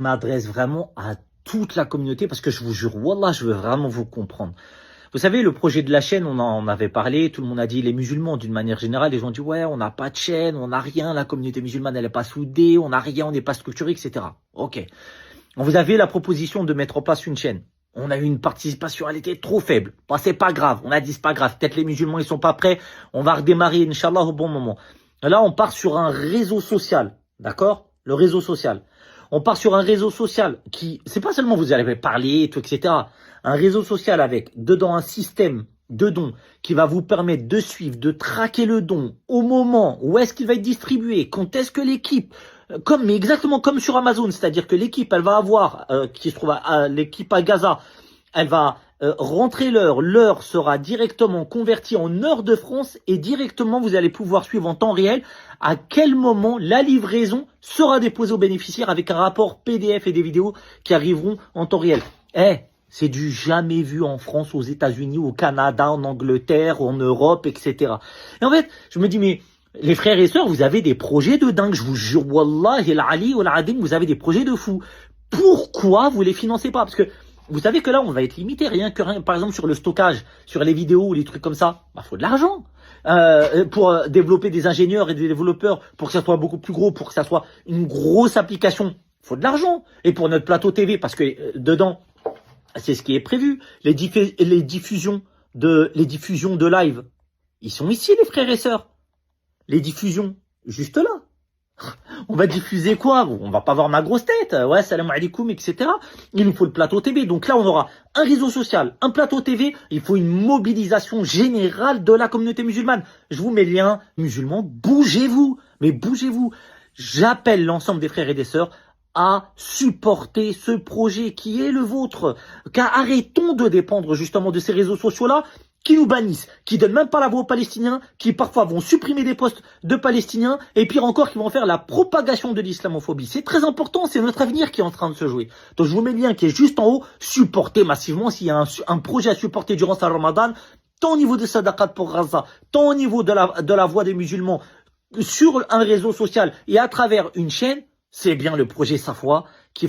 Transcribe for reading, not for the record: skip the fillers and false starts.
m'adresse vraiment à toute la communauté parce que je vous jure, Wallah, je veux vraiment vous comprendre. Vous savez, le projet de la chaîne, on en avait parlé, tout le monde a dit, les musulmans, d'une manière générale, les gens ont dit, ouais, on n'a pas de chaîne, on n'a rien, la communauté musulmane, elle n'est pas soudée, on n'a rien, on n'est pas structuré, etc. Ok. Vous avez la proposition de mettre en place une chaîne. On a eu une participation, elle était trop faible. Bah, c'est pas grave, on a dit, c'est pas grave, peut-être les musulmans, ils sont pas prêts, on va redémarrer, Inch'Allah, au bon moment. Là, on part sur un réseau social, d'accord? Le réseau social. On part sur un réseau social qui, c'est pas seulement vous allez parler, tout, etc. Un réseau social avec dedans un système de dons qui va vous permettre de suivre, de traquer le don au moment où est-ce qu'il va être distribué, quand est-ce que l'équipe, mais exactement comme sur Amazon, c'est-à-dire que l'équipe, elle va avoir, qui se trouve l'équipe à Gaza, elle va rentrer l'heure sera directement convertie en heure de France et directement vous allez pouvoir suivre en temps réel à quel moment la livraison sera déposée aux bénéficiaires avec un rapport PDF et des vidéos qui arriveront en temps réel. C'est du jamais vu en France, aux États-Unis, au Canada, en Angleterre, en Europe, etc. Et en fait, je me dis, mais les frères et sœurs, vous avez des projets de dingue, je vous jure, Wallah, al-Ali ou al-Adim, vous avez des projets de fou. Pourquoi vous les financez pas? Parce que vous savez que là, on va être limité, par exemple, sur le stockage, sur les vidéos ou les trucs comme ça. Bah, faut de l'argent. Pour développer des ingénieurs et des développeurs, pour que ça soit beaucoup plus gros, pour que ça soit une grosse application, faut de l'argent. Et pour notre plateau TV, parce que dedans, c'est ce qui est prévu. Les diffusions de live, ils sont ici, les frères et sœurs. Les diffusions, juste là. On va diffuser quoi? On va pas voir ma grosse tête. Ouais, salam alaikum, etc. Il nous faut le plateau TV. Donc là, on aura un réseau social, un plateau TV. Il faut une mobilisation générale de la communauté musulmane. Je vous mets le lien. Musulmans, bougez-vous. Mais bougez-vous. J'appelle l'ensemble des frères et des sœurs à supporter ce projet qui est le vôtre. Car arrêtons de dépendre justement de ces réseaux sociaux-là qui nous bannissent, qui donnent même pas la voix aux Palestiniens, qui parfois vont supprimer des postes de Palestiniens, et pire encore, qui vont faire la propagation de l'islamophobie. C'est très important, c'est notre avenir qui est en train de se jouer. Donc je vous mets le lien qui est juste en haut, supportez massivement s'il y a un projet à supporter durant ce Ramadan, tant au niveau de Sadaqat pour Gaza, tant au niveau de la voix des musulmans, sur un réseau social et à travers une chaîne, c'est bien le projet Safwa qu'il faut